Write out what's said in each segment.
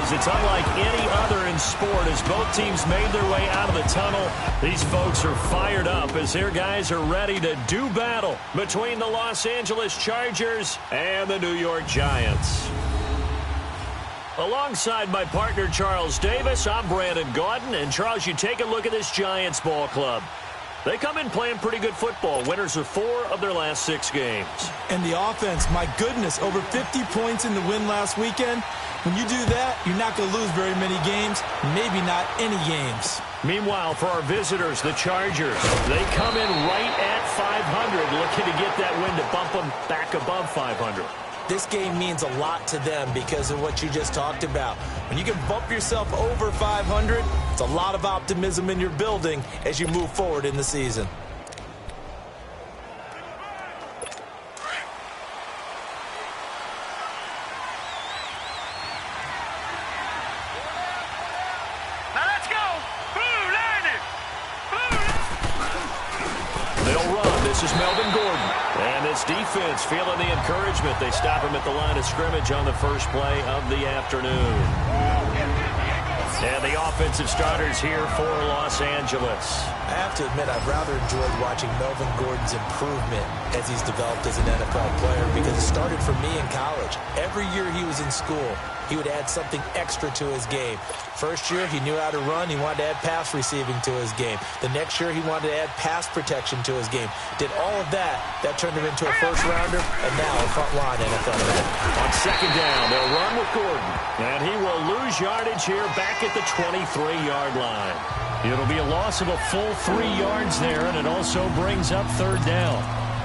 is. It's unlike any other in sport as both teams made their way out of the tunnel. These folks are fired up as their guys are ready to do battle between the Los Angeles Chargers and the New York Giants. Alongside my partner, Charles Davis, I'm Brandon Gaudin. And, Charles, you take a look at this Giants ball club. They come in playing pretty good football. Winners of 4 of their last 6 games. And the offense, my goodness, over 50 points in the win last weekend. When you do that, you're not going to lose very many games, maybe not any games. Meanwhile, for our visitors, the Chargers, they come in right at 500, looking to get that win to bump them back above 500. This game means a lot to them because of what you just talked about. When you can bump yourself over 500, it's a lot of optimism in your building as you move forward in the season. Now let's go! Blue landed! They'll run. This is Melvin Gordon. And this defense feeling the encouragement. They stop him at the line of scrimmage on the first play of the afternoon. And the offensive starters here for Los Angeles. I have to admit, I've rather enjoyed watching Melvin Gordon's improvement as he's developed as an NFL player because it started for me in college. Every year he was in school, he would add something extra to his game. First year, he knew how to run. He wanted to add pass receiving to his game. The next year, he wanted to add pass protection to his game. Did all of that. That turned him into a first-rounder, and now a front-line NFL man. On second down, they'll run with Gordon. And he will lose yardage here back at the 23-yard line. It'll be a loss of a full 3 yards there, and it also brings up third down.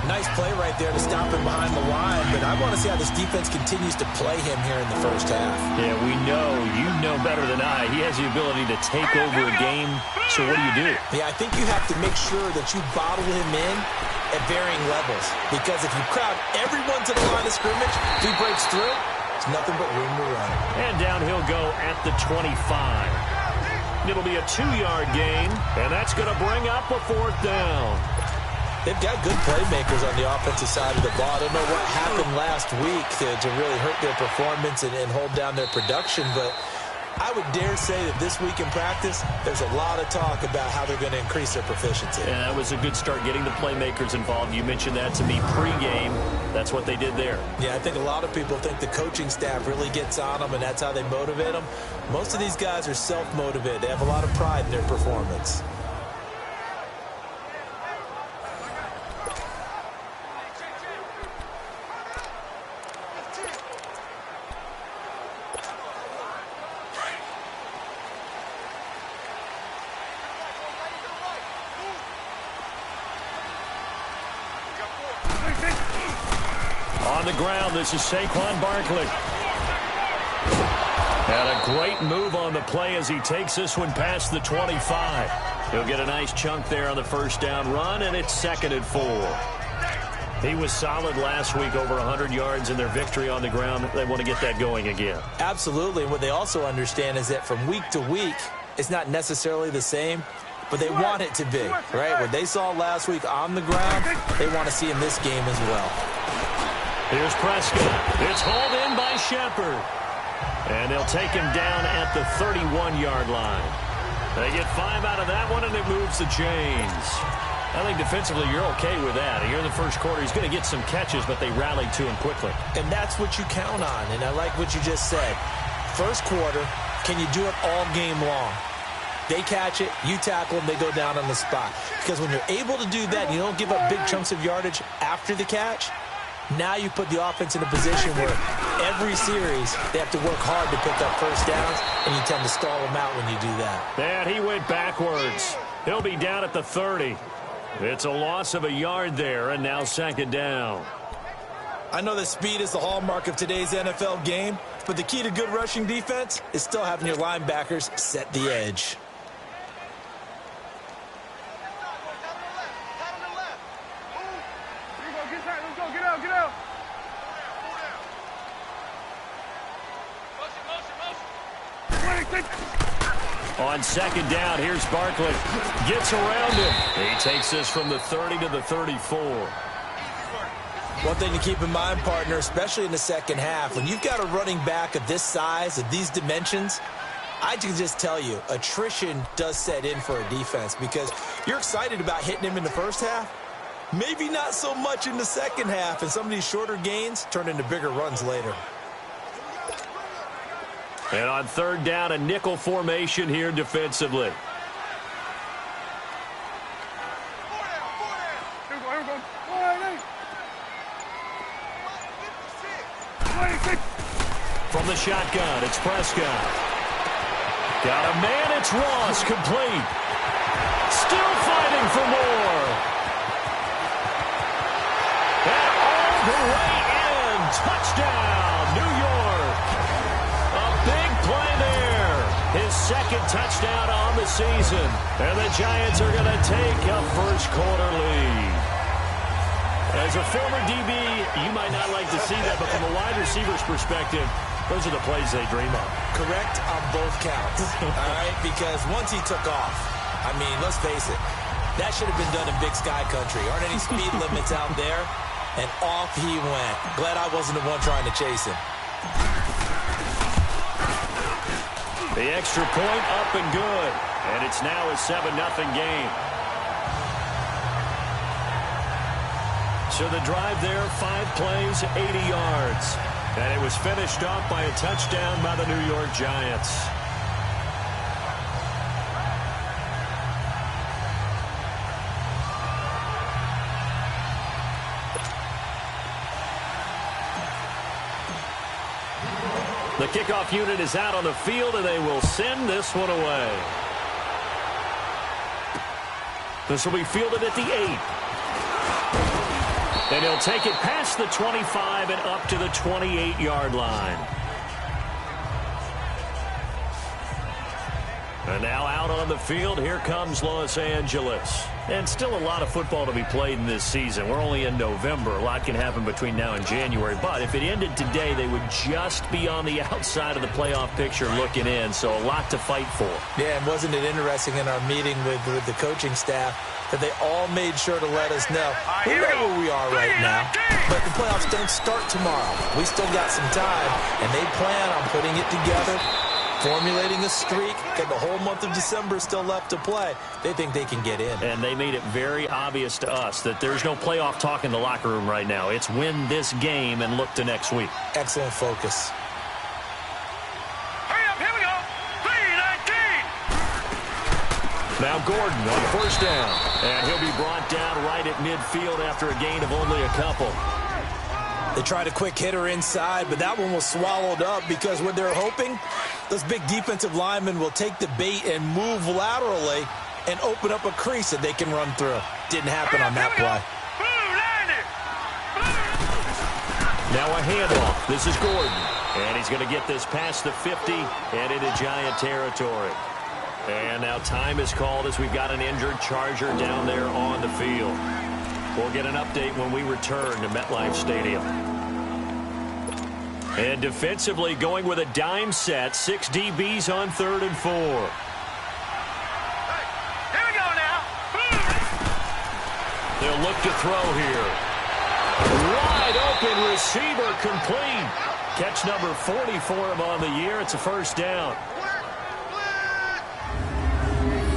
Nice play right there to stop him behind the line, but I want to see how this defense continues to play him here in the first half. Yeah, we know, you know better than I, he has the ability to take over a game, so what do? Yeah, I think you have to make sure that you bottle him in at varying levels, because if you crowd everyone to the line of scrimmage, if he breaks through, it's nothing but room to run. And down he'll go at the 25. It'll be a 2-yard gain, and that's going to bring up a 4th down. They've got good playmakers on the offensive side of the ball. I don't know what happened last week to really hurt their performance and hold down their production, but I would dare say that this week in practice, there's a lot of talk about how they're going to increase their proficiency. Yeah, that was a good start getting the playmakers involved. You mentioned that to me pregame. That's what they did there. Yeah, I think a lot of people think the coaching staff really gets on them, and that's how they motivate them. Most of these guys are self-motivated. They have a lot of pride in their performance. On the ground, this is Saquon Barkley. And a great move on the play as he takes this one past the 25. He'll get a nice chunk there on the first down run, and it's 2nd and 4. He was solid last week, over 100 yards in their victory on the ground. They want to get that going again. Absolutely. What they also understand is that from week to week, it's not necessarily the same, but they want it to be, right? What they saw last week on the ground, they want to see in this game as well. Here's Prescott. It's hauled in by Shepard. And they'll take him down at the 31-yard line. They get 5 out of that one, and it moves the chains. I think defensively you're okay with that. Here in the first quarter, he's going to get some catches, but they rallied to him quickly. And that's what you count on, and I like what you just said. First quarter, can you do it all game long? They catch it, you tackle them, they go down on the spot. Because when you're able to do that, you don't give up big chunks of yardage after the catch. Now you put the offense in a position where every series they have to work hard to pick up first downs, and you tend to stall them out when you do that. And he went backwards. He'll be down at the 30. It's a loss of a yard there, and now 2nd down. I know that speed is the hallmark of today's NFL game, but the key to good rushing defense is still having your linebackers set the edge. On 2nd down, here's Barkley. Gets around him. He takes this from the 30 to the 34. One thing to keep in mind, partner, especially in the second half, when you've got a running back of this size, of these dimensions, I can just tell you, attrition does set in for a defense because you're excited about hitting him in the first half. Maybe not so much in the second half, and some of these shorter gains turn into bigger runs later. And on third down, a nickel formation here defensively. From the shotgun, it's Prescott. Got a man, it's Ross, complete. Still fighting for more. And all the way in. Touchdown, New York. A big play there. His second touchdown on the season. And the Giants are going to take a first-quarter lead. As a former DB, you might not like to see that, but from a wide receiver's perspective, those are the plays they dream of. Correct on both counts, all right? Because once he took off, I mean, let's face it, that should have been done in Big Sky Country. Aren't any speed limits out there? And off he went. Glad I wasn't the one trying to chase him. The extra point up and good. And it's now a 7-0 game. So the drive there, 5 plays, 80 yards. And it was finished off by a touchdown by the New York Giants. The kickoff unit is out on the field, and they will send this one away. This will be fielded at the 8. And he'll take it past the 25 and up to the 28-yard line. And now out on the field, here comes Los Angeles. And still a lot of football to be played in this season. We're only in November. A lot can happen between now and January. But if it ended today, they would just be on the outside of the playoff picture looking in. So a lot to fight for. Yeah, and wasn't it interesting in our meeting with the coaching staff that they all made sure to let us know we know where we are right now, but the playoffs don't start tomorrow. We still got some time, and they plan on putting it together, formulating a streak, got the whole month of December still left to play. They think they can get in. And they made it very obvious to us that there's no playoff talk in the locker room right now. It's win this game and look to next week. Excellent focus. Hurry up, here we go. 3-19. Now Gordon on first down. And he'll be brought down right at midfield after a gain of only a couple. They tried a quick hitter inside, but that one was swallowed up because what they're hoping, those big defensive linemen will take the bait and move laterally and open up a crease that they can run through. Didn't happen on that play. Now a handoff. This is Gordon. And he's going to get this past the 50 and into Giant territory. And now time is called as we've got an injured Charger down there on the field. We'll get an update when we return to MetLife Stadium. And defensively going with a dime set. 6 DBs on 3rd and 4. Here we go now. They'll look to throw here. Wide open receiver complete. Catch number 40 for him on the year. It's a first down.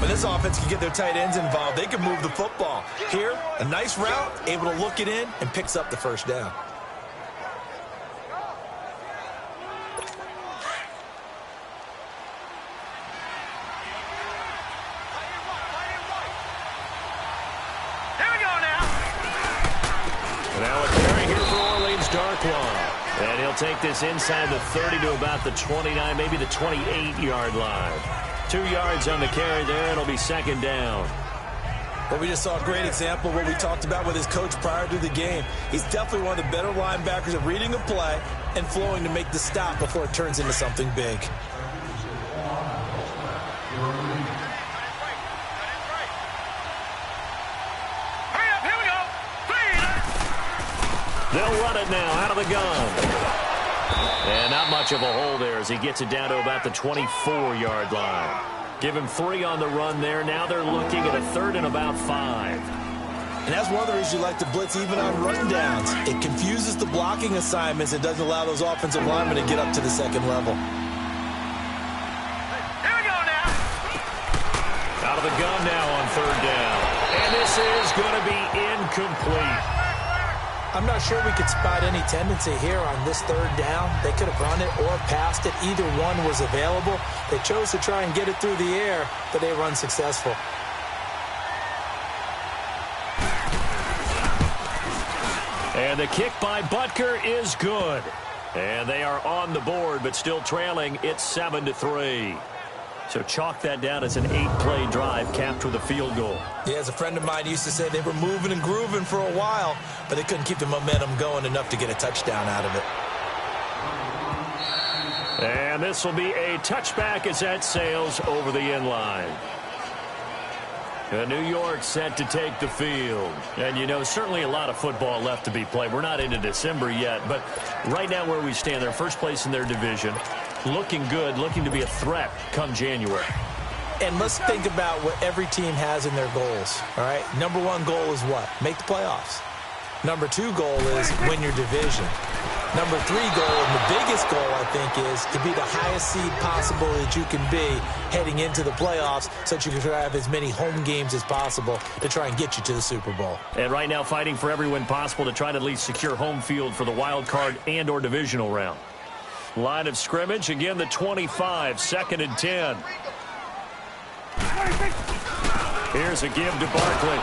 When this offense can get their tight ends involved, they can move the football. Here, a nice route, able to look it in, and picks up the first down. Here we go now. Now a carry here for Orleans Darkwan. And he'll take this inside the 30 to about the 29, maybe the 28-yard line. 2 yards on the carry there. It'll be second down. Well, we just saw a great example of what we talked about with his coach prior to the game. He's definitely one of the better linebackers at reading a play and flowing to make the stop before it turns into something big. Hurry up, here we go. 3. They'll run it now out of the gun. And not much of a hole there as he gets it down to about the 24-yard line. Give him 3 on the run there. Now they're looking at a 3rd and about 5. And that's one of the reasons you like to blitz even on rundowns. It confuses the blocking assignments. It doesn't allow those offensive linemen to get up to the second level. Here we go now. Out of the gun now on third down. And this is going to be incomplete. I'm not sure we could spot any tendency here on this third down. They could have run it or passed it. Either one was available. They chose to try and get it through the air, but they were unsuccessful. And the kick by Butker is good. And they are on the board, but still trailing. It's 7-3. So chalk that down as an 8-play drive capped with a field goal. Yeah, as a friend of mine used to say, they were moving and grooving for a while, but they couldn't keep the momentum going enough to get a touchdown out of it. And this will be a touchback as that sails over the end line. New York set to take the field. And, you know, certainly a lot of football left to be played. We're not into December yet, but right now where we stand, they're first place in their division. Looking good, looking to be a threat come January. And let's think about what every team has in their goals, all right? Number one goal is what? Make the playoffs. Number two goal is win your division. Number three goal, and the biggest goal, I think, is to be the highest seed possible that you can be heading into the playoffs so that you can have as many home games as possible to try and get you to the Super Bowl. And right now fighting for every win possible to try to at least secure home field for the wild card and or divisional round. Line of scrimmage, again the 25, 2nd and 10. Here's a give to Barkley.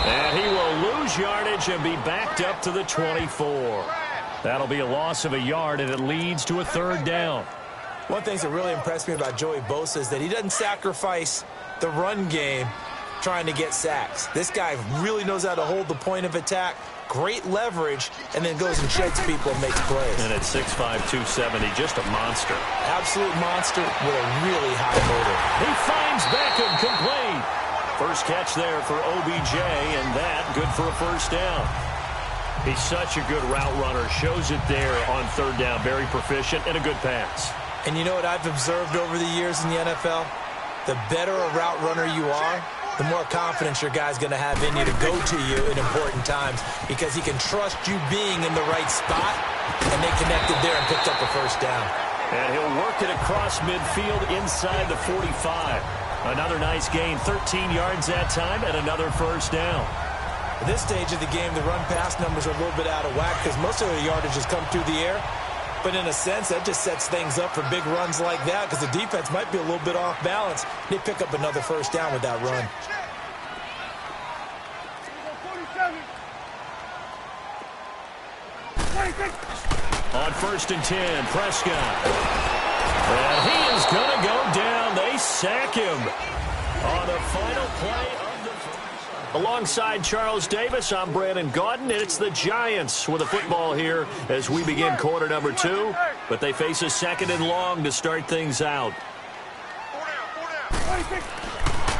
And he will lose yardage and be backed up to the 24. That'll be a loss of a yard, and it leads to a third down. One thing that really impressed me about Joey Bosa is that he doesn't sacrifice the run game trying to get sacks. This guy really knows how to hold the point of attack, great leverage, and then goes and sheds people and makes plays. And at 6'5", 270, just a monster. Absolute monster with a really high motor. He finds Beckham complete. First catch there for OBJ, and that good for a first down. He's such a good route runner. Shows it there on third down. Very proficient and a good pass. And you know what I've observed over the years in the NFL? The better a route runner you are, the more confidence your guy's going to have in you to go to you in important times because he can trust you being in the right spot, and they connected there and picked up a first down. And he'll work it across midfield inside the 45. Another nice gain, 13 yards that time, and another first down. At this stage of the game, the run-pass numbers are a little bit out of whack because most of the yardage has come through the air. But in a sense, that just sets things up for big runs like that because the defense might be a little bit off balance. They pick up another first down with that run. On 1st and 10, Prescott. And he is going to go down. They sack him on the final play. Alongside Charles Davis, I'm Brandon Gaudin, and it's the Giants with the football here as we begin quarter number 2. But they face a 2nd and long to start things out.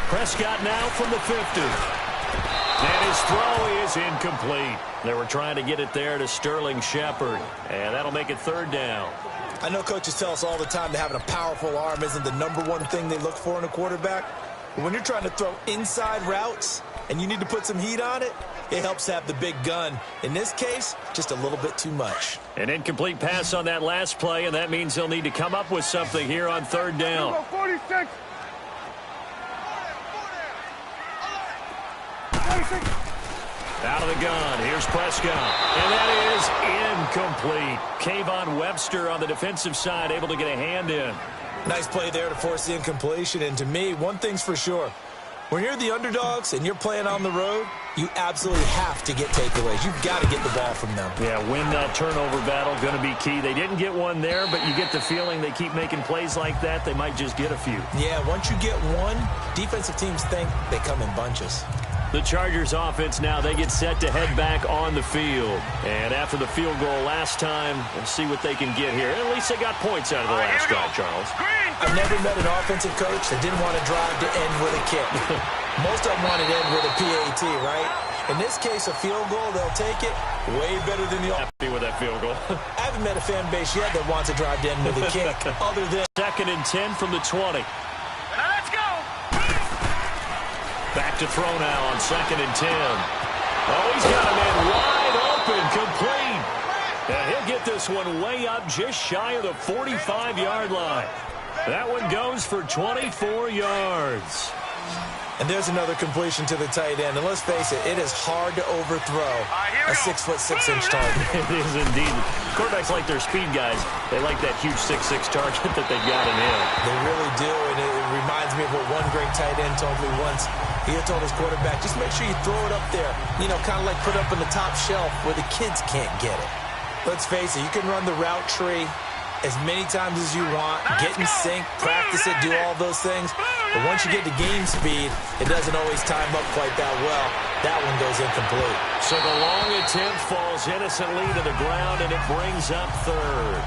Prescott now from the 50. And his throw is incomplete. They were trying to get it there to Sterling Shepard, and that'll make it third down. I know coaches tell us all the time that having a powerful arm isn't the number one thing they look for in a quarterback. But when you're trying to throw inside routes and you need to put some heat on it, it helps to have the big gun. In this case, just a little bit too much. An incomplete pass on that last play, and that means they'll need to come up with something here on third down. 46. Out of the gun, here's Prescott, and that is incomplete. Kayvon Webster on the defensive side, able to get a hand in. Nice play there to force the incompletion, and to me, one thing's for sure. When you're the underdogs and you're playing on the road, you absolutely have to get takeaways. You've got to get the ball from them. Yeah, win that turnover battle, going to be key. They didn't get one there, but you get the feeling they keep making plays like that, they might just get a few. Yeah, once you get one, defensive teams think they come in bunches. The Chargers offense now, they get set to head back on the field. And after the field goal last time, we'll see what they can get here. At least they got points out of the last drive, Charles. I've never met an offensive coach that didn't want to drive to end with a kick. Most of them want to end with a PAT, right? In this case, a field goal, they'll take it way better than the offense. Happy with that field goal. I haven't met a fan base yet that wants to drive to end with a kick other than 2nd and 10 from the 20. Let's go. Back to throw now on 2nd and 10. Oh, he's got a man wide open, complete. And he'll get this one way up just shy of the 45-yard line. That one goes for 24 yards. And there's another completion to the tight end. And let's face it, it is hard to overthrow a 6'6" target. It is indeed. Quarterbacks like their speed guys. They like that huge 6'6" target that they got in him. They really do, and it reminds me of what one great tight end told me once. He had told his quarterback, just make sure you throw it up there. You know, kind of like put it up on the top shelf where the kids can't get it. Let's face it, you can run the route tree as many times as you want, get in sync, practice it, do all those things. But once you get to game speed, it doesn't always time up quite that well. That one goes incomplete. So the long attempt falls innocently to the ground, and it brings up third.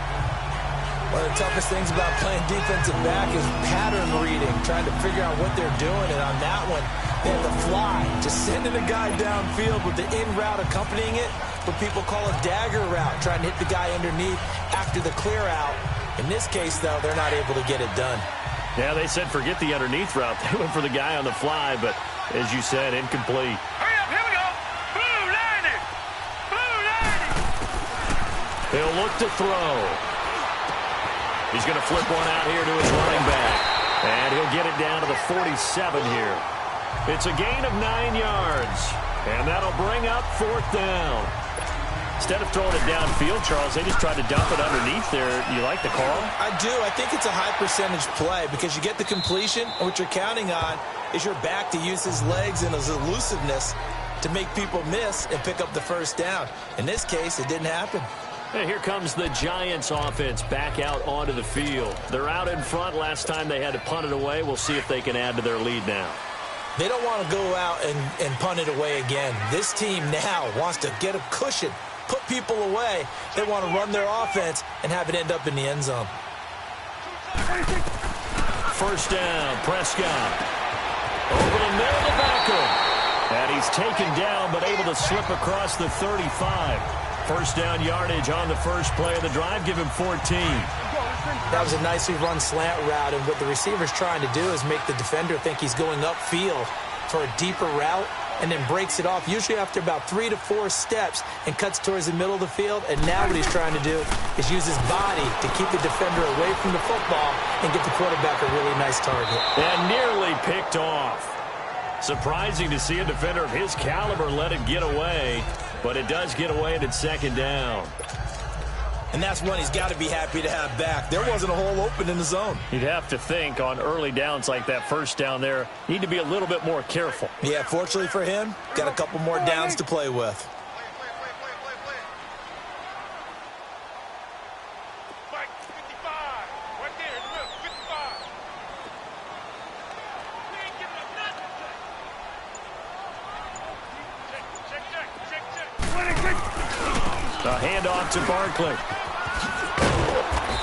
One of the toughest things about playing defensive back is pattern reading, trying to figure out what they're doing. And on that one, they had to fly, just sending a guy downfield with the in route accompanying it. What people call a dagger route, trying to hit the guy underneath after the clear out. In this case, though, they're not able to get it done. Yeah, they said forget the underneath route. They went for the guy on the fly, but as you said, incomplete. Hurry up, here we go. Blue lining. Blue lining. He'll look to throw. He's going to flip one out here to his running back. And he'll get it down to the 47 here. It's a gain of 9 yards. And that'll bring up fourth down. Instead of throwing it downfield, Charles, they just tried to dump it underneath there. You like the call? I do. I think it's a high percentage play because you get the completion, and what you're counting on is your back to use his legs and his elusiveness to make people miss and pick up the first down. In this case, it didn't happen. And here comes the Giants offense back out onto the field. They're out in front. Last time they had to punt it away. We'll see if they can add to their lead now. They don't want to go out and punt it away again. This team now wants to get a cushion, put people away. They want to run their offense and have it end up in the end zone. First down, Prescott. Over the middle to Beckham. And he's taken down but able to slip across the 35. First down yardage on the first play of the drive. Give him 14. That was a nicely run slant route, and what the receiver's trying to do is make the defender think he's going upfield for a deeper route and then breaks it off, usually after about 3 to 4 steps, and cuts towards the middle of the field. And now what he's trying to do is use his body to keep the defender away from the football and get the quarterback a really nice target. And nearly picked off. Surprising to see a defender of his caliber let it get away, but it does get away and it's second down. And that's one he's got to be happy to have back. There wasn't a hole open in the zone. You'd have to think on early downs like that first down there, need to be a little bit more careful. Yeah, fortunately for him, got a couple more downs to play with. Mike, 55. Right there in the middle, 55. We ain't giving up nothing. Check. A handoff to Barkley.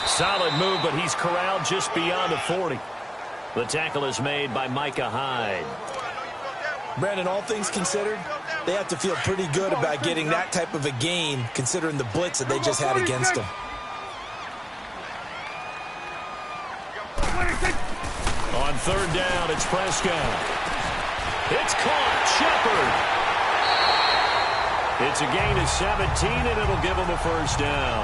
Solid move, but he's corralled just beyond the 40. The tackle is made by Micah Hyde. Brandon, all things considered, they have to feel pretty good about getting that type of a gain, considering the blitz that they just had against them. On third down, it's Prescott. It's caught. Shepard. It's a gain of 17, and it'll give him a first down.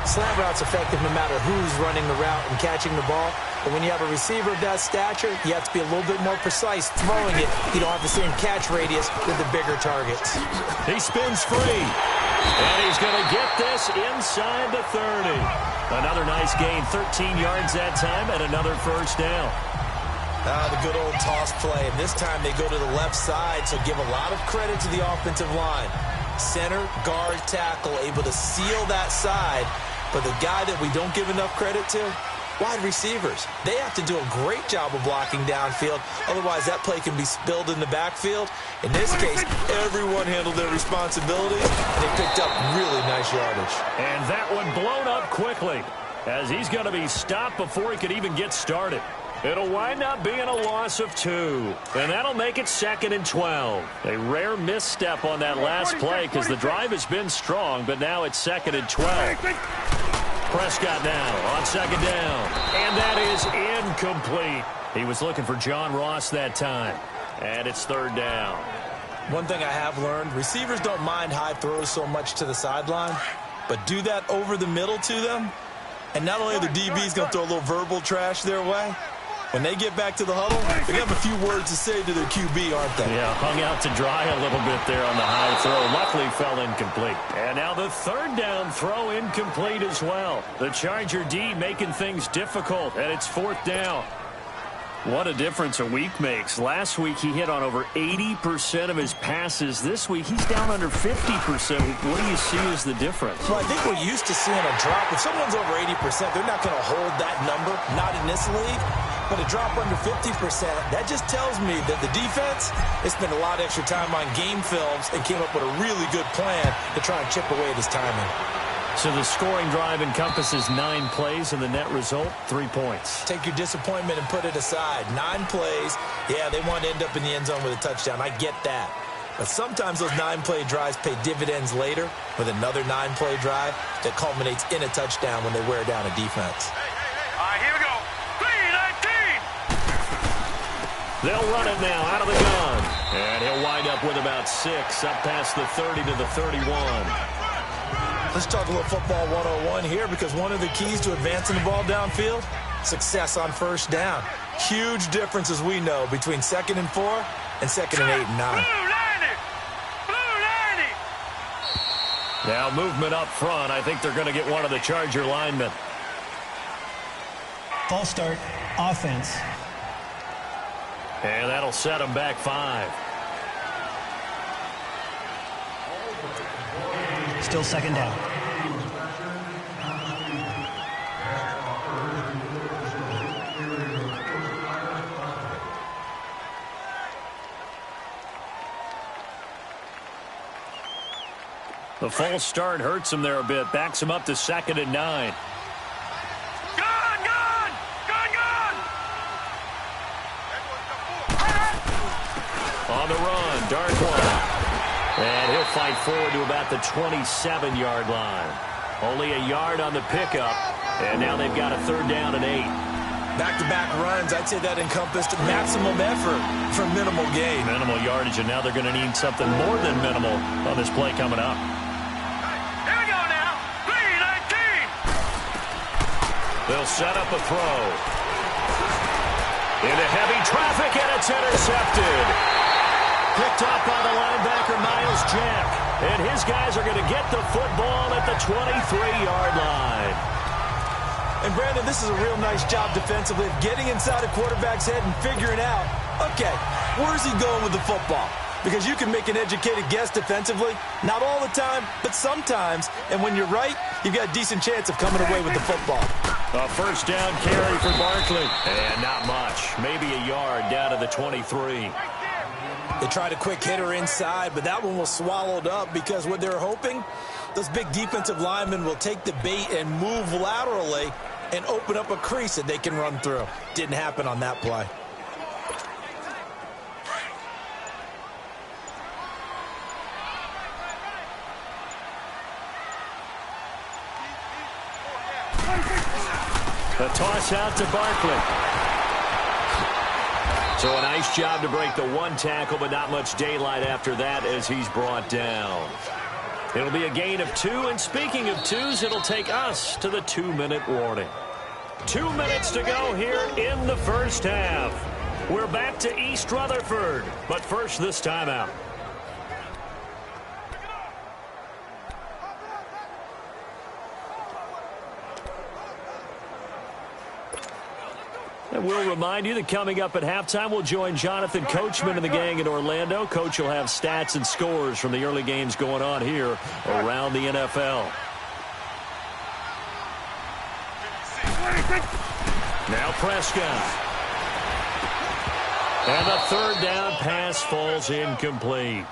Slant route's effective no matter who's running the route and catching the ball. But when you have a receiver of that stature, you have to be a little bit more precise throwing it. You don't have the same catch radius with the bigger targets. He spins free. And he's going to get this inside the 30. Another nice gain, 13 yards that time, and another first down. The good old toss play. And this time they go to the left side, so give a lot of credit to the offensive line. Center, guard, tackle, able to seal that side. But the guy that we don't give enough credit to, wide receivers. They have to do a great job of blocking downfield. Otherwise, that play can be spilled in the backfield. In this case, everyone handled their responsibilities, and they picked up really nice yardage. And that one blown up quickly, as he's going to be stopped before he could even get started. It'll wind up being a loss of 2, and that'll make it 2nd and 12. A rare misstep on that last play because the drive has been strong, but now it's 2nd and 12. Prescott now on second down, and that is incomplete. He was looking for John Ross that time, and it's third down. One thing I have learned, receivers don't mind high throws so much to the sideline, but do that over the middle to them, and not only are the DBs going to throw a little verbal trash their way, when they get back to the huddle, they're going to have a few words to say to their QB, aren't they? Yeah, hung out to dry a little bit there on the high throw. Luckily fell incomplete. And now the third down throw incomplete as well. The Charger D making things difficult, and it's fourth down. What a difference a week makes. Last week he hit on over 80% of his passes. This week he's down under 50%. What do you see as the difference? Well, I think we're used to seeing a drop. If someone's over 80%, they're not going to hold that number, not in this league. But a drop under 50%, that just tells me that the defense has spent a lot of extra time on game films and came up with a really good plan to try and chip away at his timing. So the scoring drive encompasses 9 plays, and the net result, 3 points. Take your disappointment and put it aside. 9 plays. Yeah, they want to end up in the end zone with a touchdown. I get that. But sometimes those 9-play drives pay dividends later with another 9-play drive that culminates in a touchdown when they wear down a defense. All right, here we go. 3-19. They'll run it now out of the gun. And he'll wind up with about 6, up past the 30 to the 31. Let's talk a little football 101 here, because one of the keys to advancing the ball downfield, success on first down. Huge difference, as we know, between 2nd and 4 and 2nd and 8 and 9. Now movement up front. I think they're going to get one of the Charger linemen. False start, offense. And that'll set them back 5. Still second down. The false start hurts him there a bit. Backs him up to 2nd and 9. On the run, dark one. And he'll fight forward to about the 27-yard line. Only a yard on the pickup, and now they've got a 3rd down and 8. Back-to-back runs, I'd say that encompassed maximum effort for minimal gain. Minimal yardage, and now they're going to need something more than minimal on this play coming up. Here we go now. 3-19. They'll set up a throw. Into heavy traffic, and it's intercepted. Picked off by the linebacker, Miles Jack. And his guys are going to get the football at the 23-yard line. And, Brandon, this is a real nice job defensively of getting inside a quarterback's head and figuring out, okay, where's he going with the football? Because you can make an educated guess defensively. Not all the time, but sometimes. And when you're right, you've got a decent chance of coming away with the football. A first down carry for Barkley. And not much. Maybe a yard down to the 23. They tried a quick hitter inside, but that one was swallowed up because what they're hoping, those big defensive linemen will take the bait and move laterally and open up a crease that they can run through. Didn't happen on that play. The toss out to Barkley. So a nice job to break the 1 tackle, but not much daylight after that as he's brought down. It'll be a gain of 2, and speaking of 2s, it'll take us to the 2-minute warning. 2 minutes to go here in the first half. We're back to East Rutherford, but first this timeout. And we'll remind you that coming up at halftime, we'll join Jonathan Coachman and the gang in Orlando. Coach will have stats and scores from the early games going on here around the NFL. Now Prescott. And the 3rd down pass falls incomplete.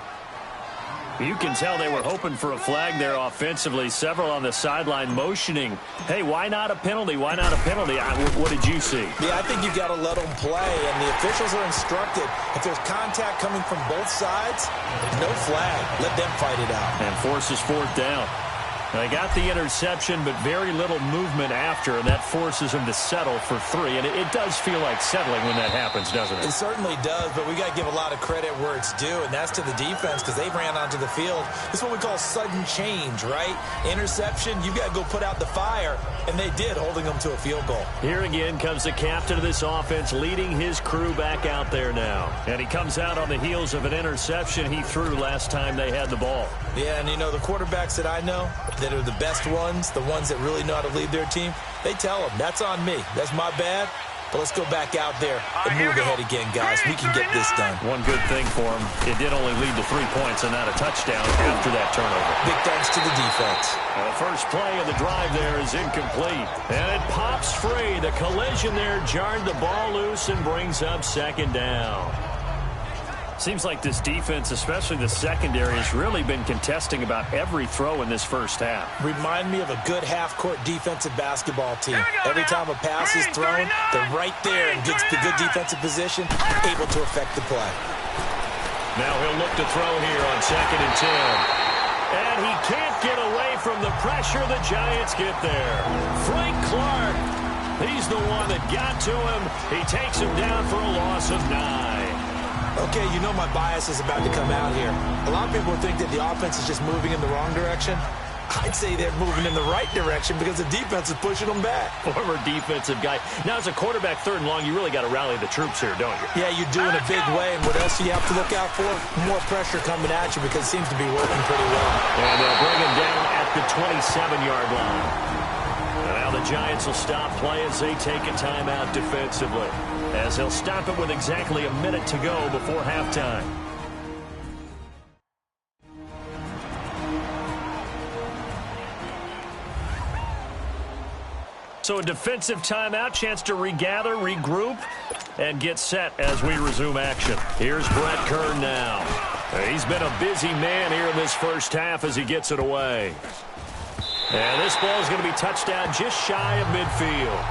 You can tell they were hoping for a flag there offensively. Several on the sideline motioning, hey, why not a penalty? Why not a penalty? What did you see? Yeah, I think you've got to let them play, and the officials are instructed, if there's contact coming from both sides, no flag. Let them fight it out. And forces 4th down. They got the interception, but very little movement after, and that forces him to settle for 3. And it does feel like settling when that happens, doesn't it? It certainly does, but we got to give a lot of credit where it's due, and that's to the defense because they ran onto the field. It's what we call sudden change, right? Interception, you got to go put out the fire, and they did, holding them to a field goal. Here again comes the captain of this offense, leading his crew back out there now. And he comes out on the heels of an interception he threw last time they had the ball. Yeah, and you know, the quarterbacks that I know that are the best ones, the ones that really know how to lead their team, they tell them, that's on me. That's my bad. But let's go back out there and move ahead again, guys. We can get this done. One good thing for him, it did only lead to 3 points and not a touchdown after that turnover. Big thanks to the defense. The first play of the drive there is incomplete. And it pops free. The collision there jarred the ball loose and brings up 2nd down. Seems like this defense, especially the secondary, has really been contesting about every throw in this first half. Remind me of a good half-court defensive basketball team. Every time a pass is thrown, they're right there and gets the good defensive position, able to affect the play. Now he'll look to throw here on 2nd and 10. And he can't get away from the pressure. The Giants get there. Frank Clark, he's the one that got to him. He takes him down for a loss of 9. Okay, you know my bias is about to come out here. A lot of people think that the offense is just moving in the wrong direction. I'd say they're moving in the right direction because the defense is pushing them back. Former defensive guy. Now, as a quarterback, 3rd and long, you really got to rally the troops here, don't you? Yeah, you do in a big way. And what else do you have to look out for? More pressure coming at you because it seems to be working pretty well. And they'll bring him down at the 27-yard line. Now the Giants will stop play as they take a timeout defensively, as they'll stop it with exactly a minute to go before halftime. So a defensive timeout, chance to regather, regroup, and get set as we resume action. Here's Brett Kern now. He's been a busy man here in this first half as he gets it away. And this ball is going to be touchdown just shy of midfield.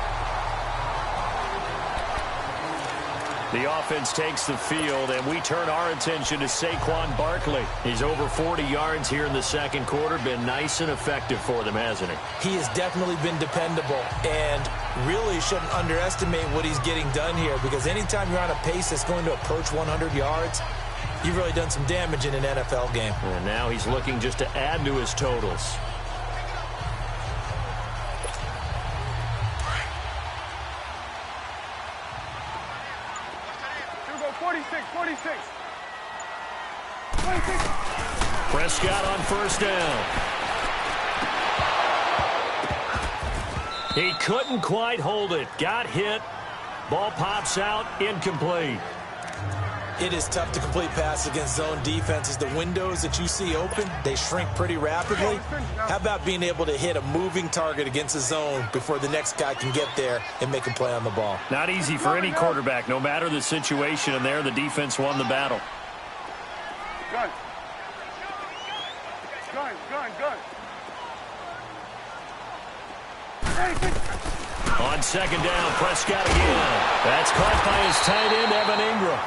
The offense takes the field, and we turn our attention to Saquon Barkley. He's over 40 yards here in the 2nd quarter. Been nice and effective for them, hasn't he? He has definitely been dependable, and really shouldn't underestimate what he's getting done here, because anytime you're on a pace that's going to approach 100 yards, you've really done some damage in an NFL game. And now he's looking just to add to his totals. Prescott on 1st down. He couldn't quite hold it. Got hit. Ball pops out. Incomplete. It is tough to complete passes against zone defenses. The windows that you see open, they shrink pretty rapidly. How about being able to hit a moving target against a zone before the next guy can get there and make a play on the ball? Not easy for any quarterback, no matter the situation, and there the defense won the battle. Gun. On 2nd down, Prescott again. That's caught by his tight end, Evan Ingram.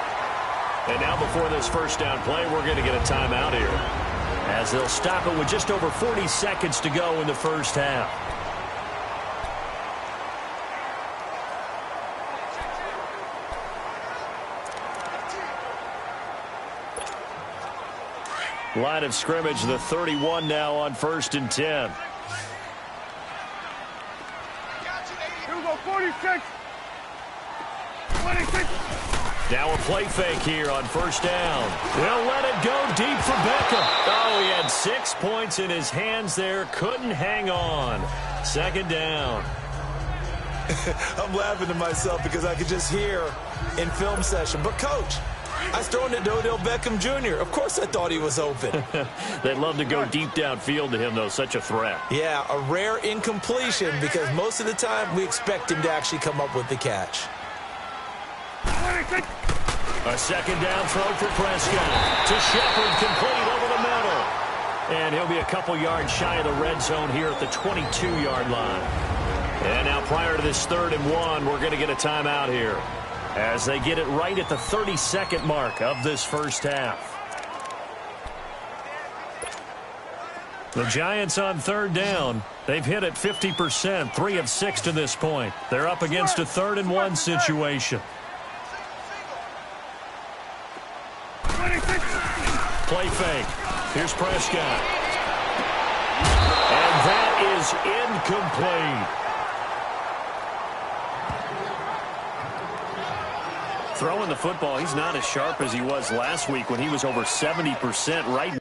And now before this 1st down play, we're going to get a timeout here, as they'll stop it with just over 40 seconds to go in the first half. Line of scrimmage, the 31 now on 1st and 10. Here we go, 46. 26. Now a play fake here on 1st down. He'll let it go deep for Beckham. Oh, he had 6 points in his hands there. Couldn't hang on. 2nd down. I'm laughing to myself because I could just hear in film session. But, Coach, I was throwing it to Odell Beckham Jr. Of course I thought he was open. They'd love to go deep downfield to him, though. Such a threat. Yeah, a rare incompletion because most of the time we expect him to actually come up with the catch. 26. A 2nd down throw for Prescott. To Shepard, complete over the middle. And he'll be a couple yards shy of the red zone here at the 22-yard line. And now prior to this 3rd and 1, we're going to get a timeout here, as they get it right at the 32nd mark of this first half. The Giants on third down. They've hit it 50%, 3 of 6 to this point. They're up against a 3rd-and-1 situation. Play fake. Here's Prescott. And that is incomplete. Throwing the football, he's not as sharp as he was last week when he was over 70% right now.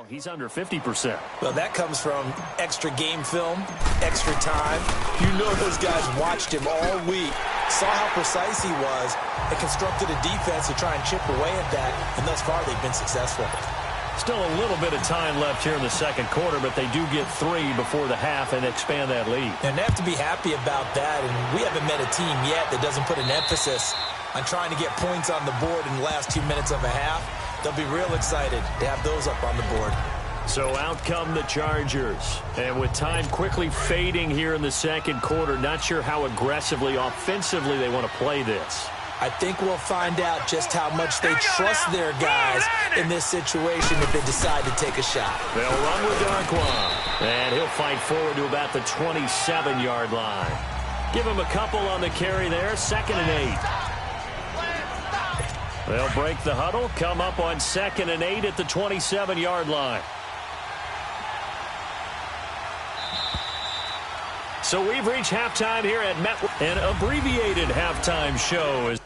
He's under 50%. Well, that comes from extra game film, extra time. You know those guys watched him all week, saw how precise he was, and constructed a defense to try and chip away at that, and thus far they've been successful. Still a little bit of time left here in the second quarter, but they do get 3 before the half and expand that lead. And they have to be happy about that, and we haven't met a team yet that doesn't put an emphasis on trying to get points on the board in the last 2 minutes of a half. They'll be real excited to have those up on the board. So out come the Chargers. And with time quickly fading here in the second quarter, not sure how aggressively, offensively they want to play this. I think we'll find out just how much they trust their guys in this situation if they decide to take a shot. They'll run with Darquan, and he'll fight forward to about the 27-yard line. Give him a couple on the carry there, 2nd and 8. They'll break the huddle, come up on 2nd and 8 at the 27-yard line. So we've reached halftime here at MetLife. An abbreviated halftime show is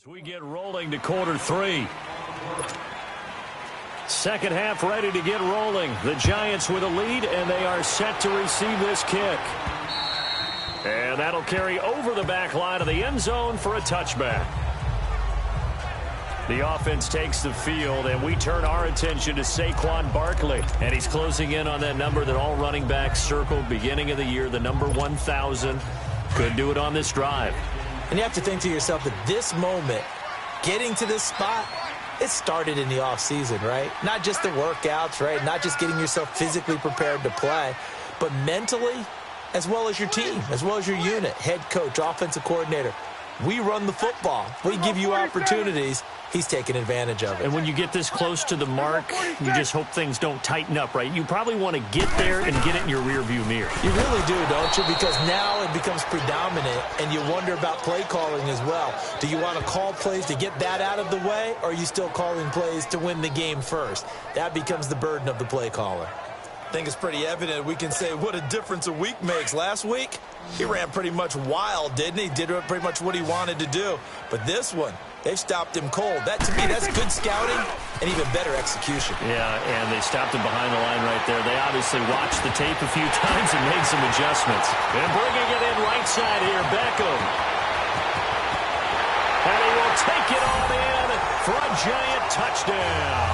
So we get rolling to quarter 3. Second half ready to get rolling. The Giants with a lead, and they are set to receive this kick. And that'll carry over the back line of the end zone for a touchback. The offense takes the field, and we turn our attention to Saquon Barkley. And he's closing in on that number that all running backs circled beginning of the year, the number 1,000. Could do it on this drive. And you have to think to yourself that this moment, getting to this spot, it started in the offseason, right? Not just the workouts, right? Not just getting yourself physically prepared to play, but mentally, as well as your team, as well as your unit, head coach, offensive coordinator. We run the football. We give you opportunities. He's taking advantage of it. And when you get this close to the mark, you just hope things don't tighten up, right? You probably want to get there and get it in your rearview mirror. You really do, don't you? Because now it becomes predominant, and you wonder about play calling as well. Do you want to call plays to get that out of the way, or are you still calling plays to win the game first? That becomes the burden of the play caller. I think it's pretty evident we can say what a difference a week makes. Last week, he ran pretty much wild, didn't he? Did pretty much what he wanted to do. But this one, they've stopped him cold. That, to me, that's good scouting and even better execution. Yeah, and they stopped him behind the line right there. They obviously watched the tape a few times and made some adjustments. And bringing it in right side here, Beckham. And he will take it on in for a giant touchdown.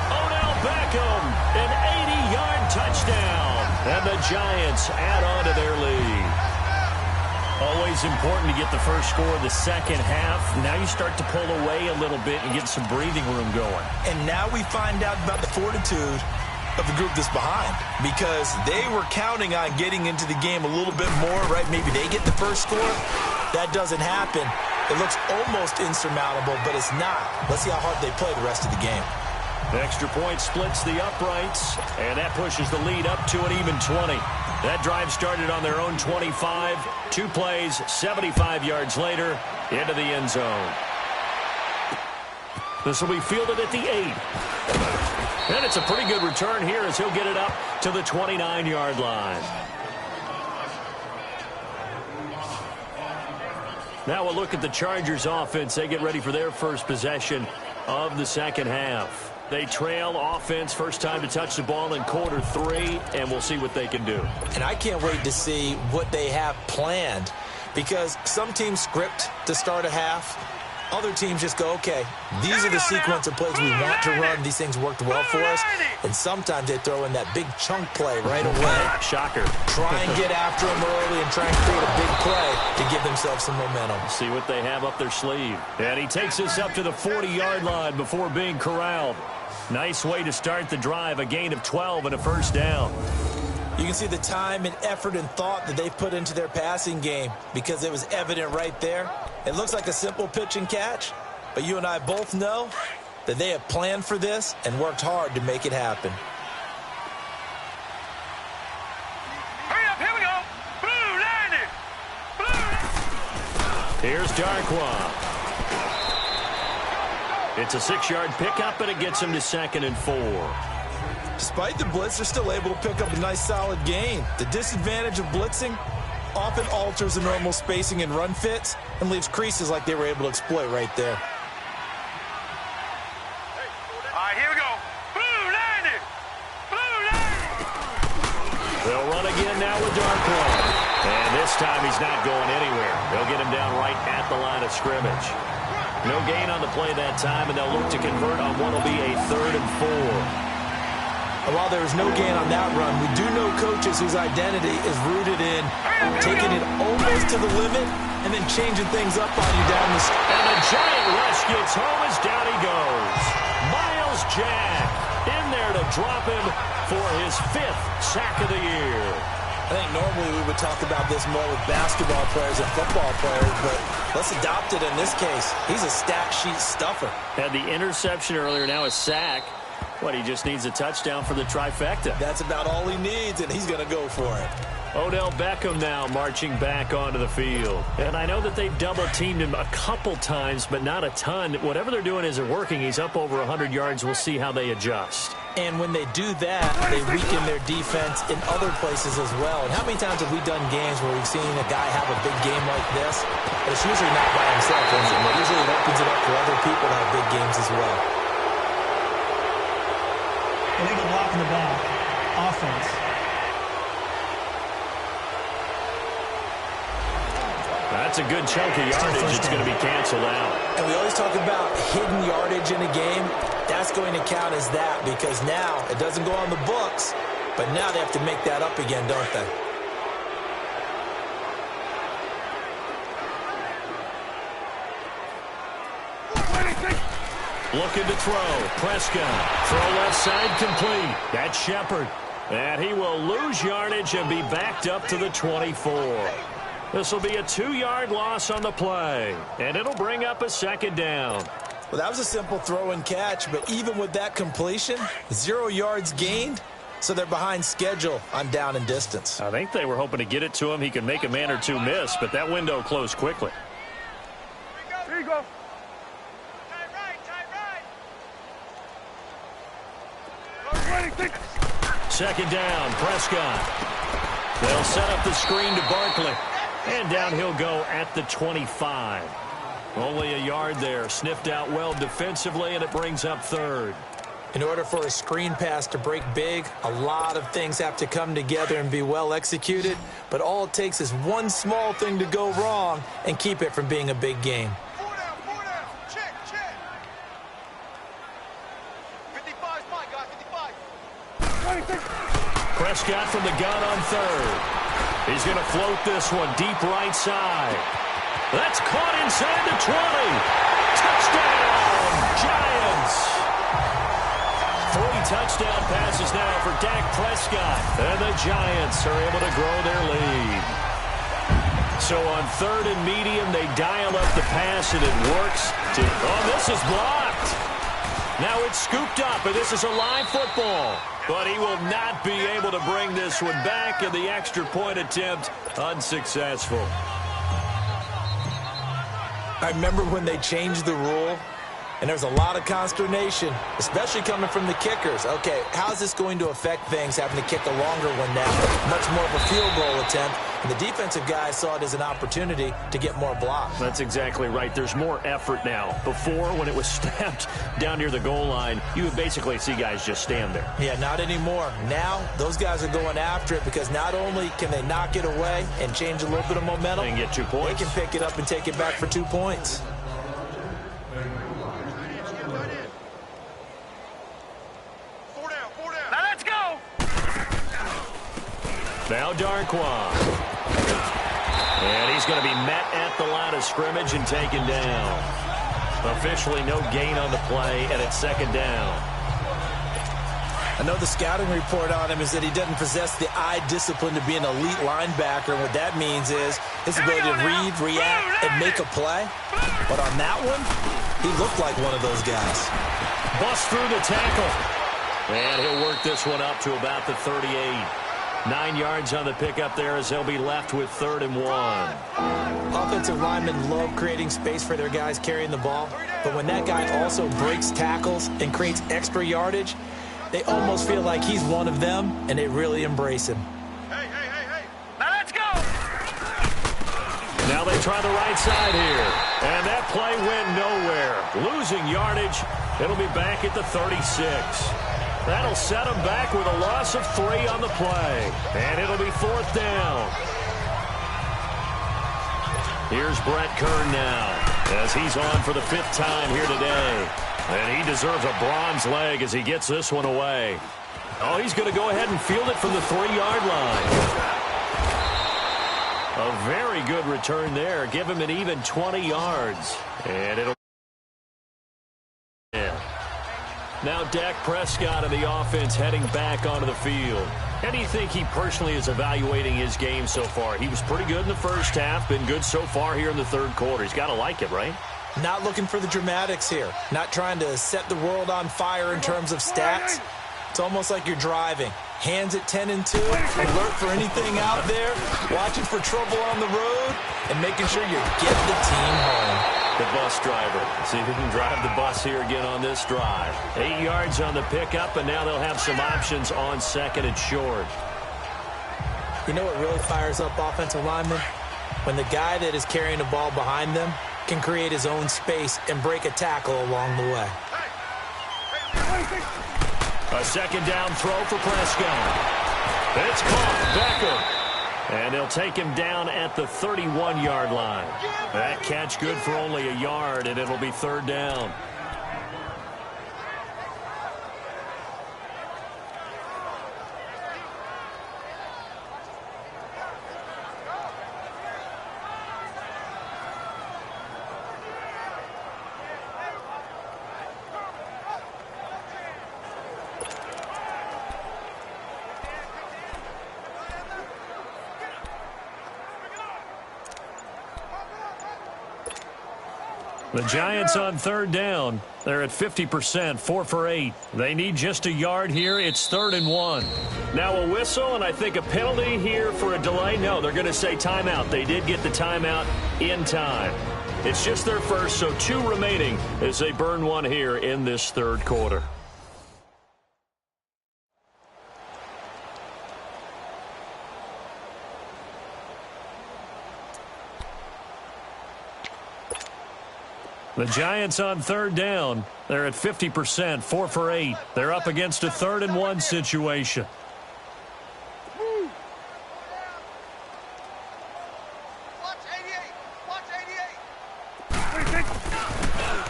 Odell Beckham, an 80-yard touchdown. And the Giants add on to their lead. Always important to get the first score of the second half. Now you start to pull away a little bit and get some breathing room going. And now we find out about the fortitude of the group that's behind, because they were counting on getting into the game a little bit more, right? Maybe they get the first score. That doesn't happen. It looks almost insurmountable, but it's not. Let's see how hard they play the rest of the game. The extra point splits the uprights, and that pushes the lead up to an even 20. That drive started on their own 25. 2 plays, 75 yards later, into the end zone. This will be fielded at the 8. And it's a pretty good return here as he'll get it up to the 29-yard line. Now we'll look at the Chargers offense. They get ready for their first possession of the second half. They trail offense, first time to touch the ball in quarter 3, and we'll see what they can do. And I can't wait to see what they have planned, because some teams script to start a half. Other teams just go, okay, these are the sequence of plays we want to run. These things worked well for us. And sometimes they throw in that big chunk play right away. Shocker. Try and get after them early and try and create a big play to give themselves some momentum. See what they have up their sleeve. And he takes us up to the 40-yard line before being corralled. Nice way to start the drive, a gain of 12 and a first down. You can see the time and effort and thought that they've put into their passing game, because it was evident right there. It looks like a simple pitch and catch, but you and I both know that they have planned for this and worked hard to make it happen. Hurry up, here we go. Blue line it. Blue. Here's Darkwa. It's a 6-yard pickup, and it gets him to 2nd and 4. Despite the blitz, they're still able to pick up a nice solid gain. The disadvantage of blitzing often alters the normal spacing and run fits and leaves creases like they were able to exploit right there. All right, here we go. Blue line it. Blue line it. They'll run again now with Darkwa. And this time he's not going anywhere. They'll get him down right at the line of scrimmage. No gain on the play that time, and they'll look to convert on what will be a 3rd and 4. And while there was no gain on that run, we do know coaches whose identity is rooted in taking it almost to the limit and then changing things up on you down the street. And a giant rush gets home as down he goes. Miles Jack in there to drop him for his 5th sack of the year. I think normally we would talk about this more with basketball players and football players, but let's adopt it in this case. He's a stat sheet stuffer. Had the interception earlier, now a sack. What, he just needs a touchdown for the trifecta. That's about all he needs, and he's going to go for it. Odell Beckham now marching back onto the field. And I know that they've double-teamed him a couple times, but not a ton. Whatever they're doing isn't working. He's up over 100 yards. We'll see how they adjust. And when they do that, they weaken their defense in other places as well. And how many times have we done games where we've seen a guy have a big game like this, but it's usually not by himself, is it? Usually it opens it up for other people to have big games as well. Illegal block in the back. Offense. That's a good chunk of yardage. It's going to be canceled out. And we always talk about hidden yardage in a game. That's going to count as that because now it doesn't go on the books, but now they have to make that up again, don't they? Looking to throw. Prescott. Throw left side complete. That's Shepard. And he will lose yardage and be backed up to the 24. This will be a 2-yard loss on the play. And it'll bring up a second down. Well, that was a simple throw and catch, but even with that completion, 0 yards gained, so they're behind schedule on down and distance. I think they were hoping to get it to him. He could make a man or two miss, but that window closed quickly. Here you go. Second down, Prescott. They'll set up the screen to Barkley. And down he'll go at the 25. Only a yard there. Sniffed out well defensively, and it brings up third. In order for a screen pass to break big, a lot of things have to come together and be well executed. But all it takes is one small thing to go wrong and keep it from being a big game. 4 down. Check. 55's mine, guys. 55. Prescott from the gun on third. He's going to float this one deep right side. That's caught inside the 20. Touchdown, Giants. 3 touchdown passes now for Dak Prescott. And the Giants are able to grow their lead. So on third and medium, they dial up the pass, and it works. Oh, this is blocked. Now it's scooped up, and this is a live football. But he will not be able to bring this one back, and the extra point attempt unsuccessful. I remember when they changed the rule, and there was a lot of consternation, especially coming from the kickers. Okay, how's this going to affect things, having to kick a longer one now? Much more of a field goal attempt, and the defensive guys saw it as an opportunity to get more blocks. That's exactly right. There's more effort now. Before, when it was snapped down near the goal line, you would basically see guys just stand there. Yeah, not anymore. Now, those guys are going after it because not only can they knock it away and change a little bit of momentum, They can get 2 points. They can pick it up and take it back for 2 points. Now Darquan. And he's going to be met at the line of scrimmage and taken down. Officially no gain on the play, and it's second down. I know the scouting report on him is that he doesn't possess the eye discipline to be an elite linebacker. And what that means is his ability to read, react, and make a play. But on that one, he looked like one of those guys. Bust through the tackle. And he'll work this one up to about the 38. 9 yards on the pickup there as they'll be left with 3rd and 1. Offensive linemen love creating space for their guys carrying the ball, but when that guy also breaks tackles and creates extra yardage, they almost feel like he's one of them, and they really embrace him. Hey. Now let's go. Now they try the right side here, and that play went nowhere. Losing yardage, it'll be back at the 36. That'll set them back with a loss of 3 on the play. And it'll be 4th down. Here's Brett Kern now as he's on for the 5th time here today. And he deserves a bronze leg as he gets this one away. Oh, he's going to go ahead and field it from the 3-yard line. A very good return there. Give him an even 20 yards. And it'll... Now Dak Prescott of the offense heading back onto the field. How do you think he personally is evaluating his game so far? He was pretty good in the first half, been good so far here in the 3rd quarter. He's got to like it, right? Not looking for the dramatics here. Not trying to set the world on fire in terms of stats. It's almost like you're driving. Hands at 10 and 2, alert for anything out there, watching for trouble on the road, and making sure you get the team home. The bus driver. See if he can drive the bus here again on this drive. 8 yards on the pickup, and now they'll have some options on 2nd and short. You know what really fires up offensive linemen? when the guy that is carrying the ball behind them can create his own space and break a tackle along the way. A second down throw for Prescott. It's caught. Beckham. And they'll take him down at the 31-yard line. That catch good for only a yard, and it'll be third down. The Giants on third down. They're at 50%, 4 for 8. They need just a yard here. It's 3rd and 1. Now a whistle, and I think a penalty here for a delay. No, they're going to say timeout. They did get the timeout in time. It's just their first, so 2 remaining as they burn one here in this third quarter. The Giants on third down. They're at 50%, 4 for 8. They're up against a 3rd and 1 situation.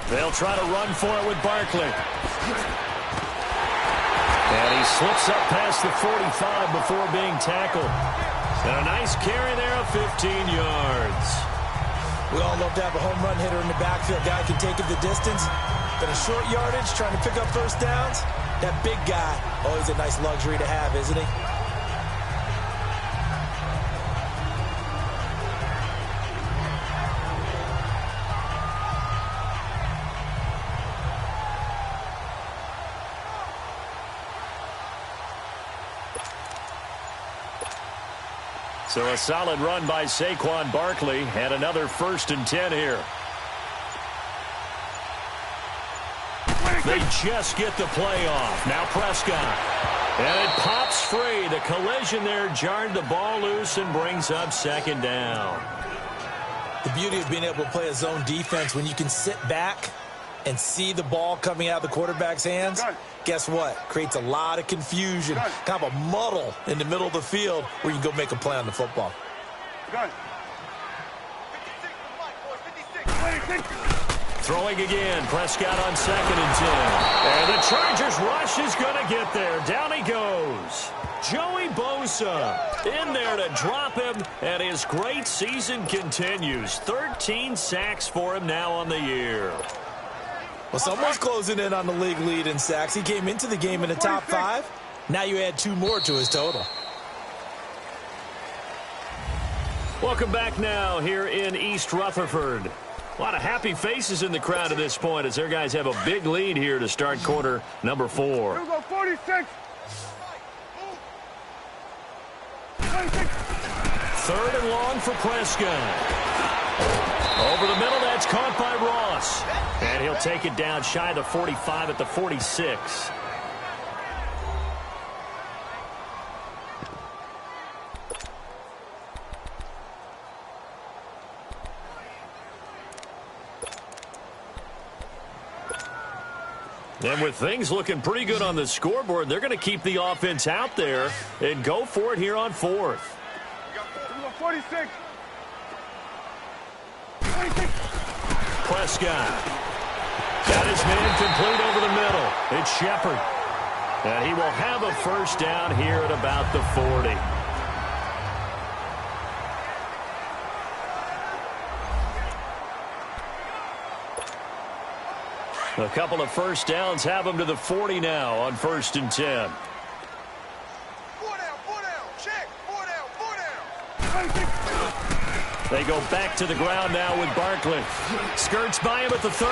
They'll try to run for it with Barkley. And he slips up past the 45 before being tackled. And a nice carry there of 15 yards. We all love to have a home run hitter in the backfield. Guy can take it the distance. But a short yardage, trying to pick up first downs. That big guy, always a nice luxury to have, isn't he? So a solid run by Saquon Barkley, and another 1st and 10 here. They just get the play off. Now Prescott. And it pops free. The collision there jarred the ball loose and brings up 2nd down. The beauty of being able to play a zone defense when you can sit back and see the ball coming out of the quarterback's hands, guess what? Creates a lot of confusion, kind of a muddle in the middle of the field where you can go make a play on the football. Throwing again, Prescott on 2nd and 10. And the Chargers rush is going to get there. Down he goes. Joey Bosa in there to drop him, and his great season continues. 13 sacks for him now on the year. Well, someone's closing in on the league lead in sacks. He came into the game in the top 5. Now you add 2 more to his total. Welcome back now here in East Rutherford. A lot of happy faces in the crowd at this point as their guys have a big lead here to start quarter number 4. Here we go, 46. 3rd and long for Prescott. Over the middle, that's caught by Ross. And he'll take it down shy of the 45 at the 46. And with things looking pretty good on the scoreboard, they're going to keep the offense out there and go for it here on 4th. 46. Prescott. Got his man complete over the middle. It's Shepard. And he will have a first down here at about the 40. A couple of first downs have them to the 40 now on 1st and 10. 4 down, check, 4 down. They go back to the ground now with Barkley. Skirts by him at the 35.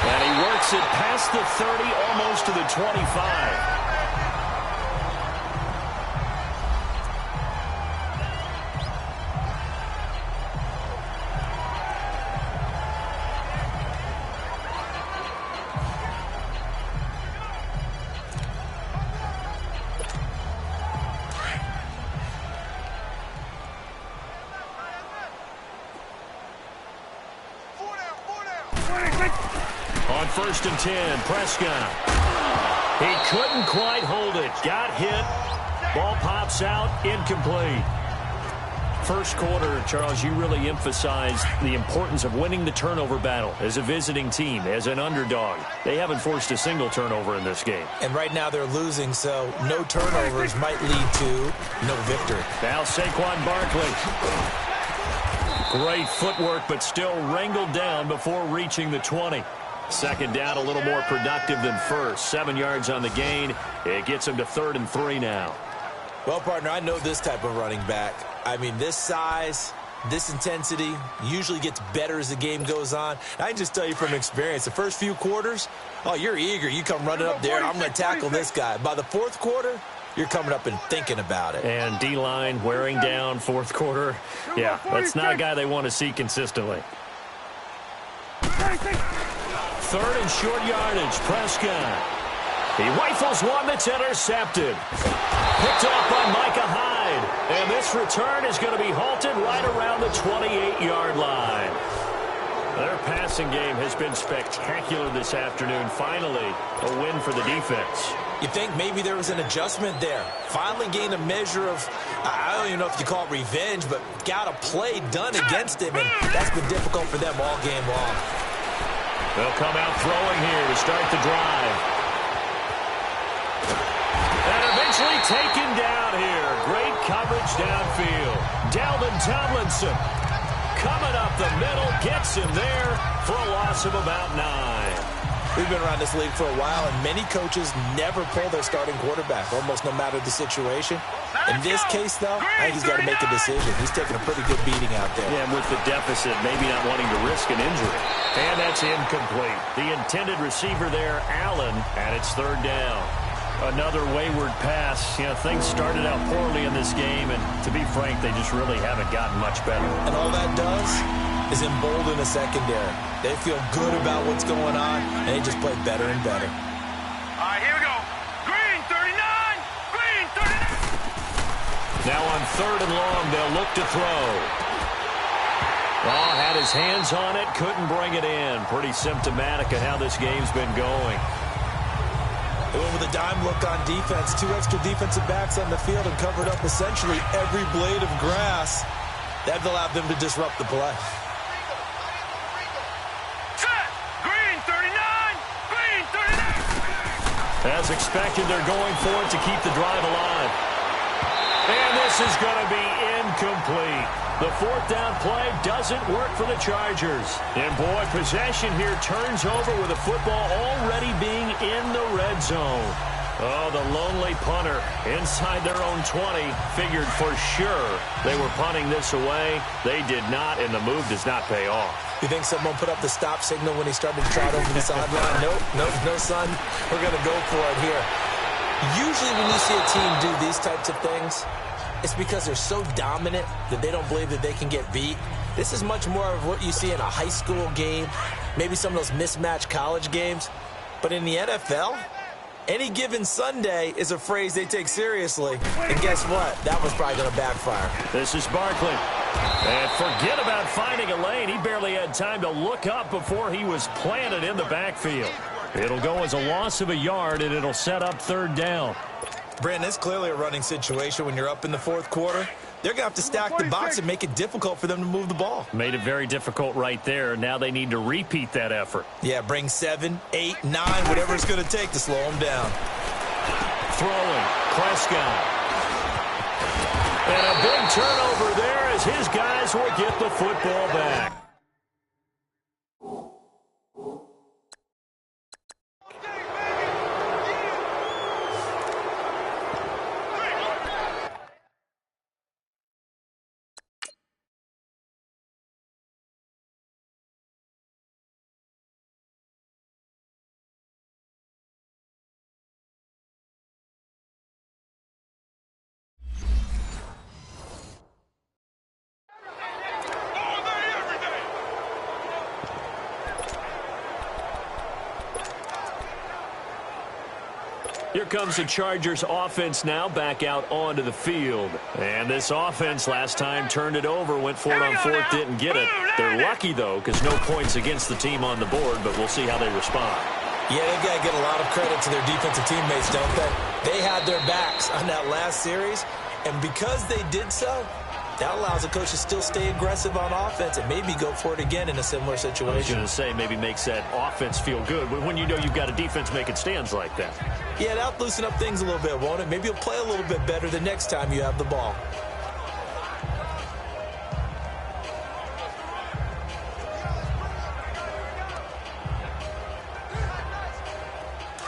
And he works it past the 30, almost to the 25. On 1st and 10, Prescott. He couldn't quite hold it. Got hit. Ball pops out. Incomplete. First quarter, Charles, you really emphasized the importance of winning the turnover battle as a visiting team, as an underdog. They haven't forced a single turnover in this game. And right now they're losing, so no turnovers might lead to no victory. Now Saquon Barkley. Great footwork, but still wrangled down before reaching the 20. Second down, a little more productive than first. 7 yards on the gain. It gets him to 3rd and 3 now. Well, partner, I know this type of running back. I mean, this size, this intensity usually gets better as the game goes on. I can just tell you from experience, the first few quarters, oh, you're eager. You come running up there, I'm going to tackle this guy. By the fourth quarter, you're coming up and thinking about it. And D-line wearing down fourth quarter. Yeah, that's not a guy they want to see consistently. 3rd and short yardage, Prescott. He rifles one that's intercepted. Picked off by Micah Hyde. And this return is going to be halted right around the 28-yard line. Their passing game has been spectacular this afternoon. Finally, a win for the defense. You think maybe there was an adjustment there. Finally gained a measure of, I don't even know if you call it revenge, but got a play done against him, and that's been difficult for them all game long. They'll come out throwing here to start the drive. And eventually taken down here. Great coverage downfield. Dalvin Tomlinson coming up the middle, gets him there for a loss of about 9. We've been around this league for a while, and many coaches never pull their starting quarterback, almost no matter the situation. In this case, though, I think he's got to make a decision. He's taking a pretty good beating out there. Yeah, and with the deficit, maybe not wanting to risk an injury. And that's incomplete. The intended receiver there, Allen, and it's 3rd down. Another wayward pass. You know, things started out poorly in this game, and to be frank, they just really haven't gotten much better. And all that does is embolden the secondary. They feel good about what's going on, and they just play better and better. All right, here we go. Green 39. Green 39. Now on 3rd and long, they'll look to throw. Oh, had his hands on it, couldn't bring it in. Pretty symptomatic of how this game's been going. They went with a dime look on defense. 2 extra defensive backs on the field and covered up essentially every blade of grass. That allowed them to disrupt the play. Set. Green 39. Green 39. As expected, they're going for it to keep the drive alive. And this is going to be incomplete. The 4th down play doesn't work for the Chargers. And boy, possession here turns over with the football already being in the red zone. Oh, the lonely punter inside their own 20 figured for sure they were punting this away. They did not, and the move does not pay off. You think someone put up the stop signal when he started to trot over the sideline? Nope, no, son. We're going to go for it here. Usually when you see a team do these types of things, it's because they're so dominant that they don't believe that they can get beat. This is much more of what you see in a high school game, maybe some of those mismatched college games. But in the NFL, any given Sunday is a phrase they take seriously. And guess what? That was probably going to backfire. This is Barkley. And forget about finding a lane. He barely had time to look up before he was planted in the backfield. It'll go as a loss of a yard, and it'll set up 3rd down. Brandon, it's clearly a running situation when you're up in the 4th quarter. They're going to have to stack the box and make it difficult for them to move the ball. Made it very difficult right there. Now they need to repeat that effort. Yeah, bring 7, 8, 9, whatever it's going to take to slow them down. Throwing, Prescott. And a big turnover there as his guys will get the football back. Here comes the Chargers offense now back out onto the field. And this offense last time turned it over, went for it on fourth, didn't get it. They're lucky, though, because no points against the team on the board, but we'll see how they respond. Yeah, they've got to get a lot of credit to their defensive teammates, don't they? They had their backs on that last series, and because they did so, that allows the coach to still stay aggressive on offense and maybe go for it again in a similar situation. I was going to say maybe makes that offense feel good when you know you've got a defense making stands like that. Yeah, that'll loosen up things a little bit, won't it? Maybe you'll play a little bit better the next time you have the ball.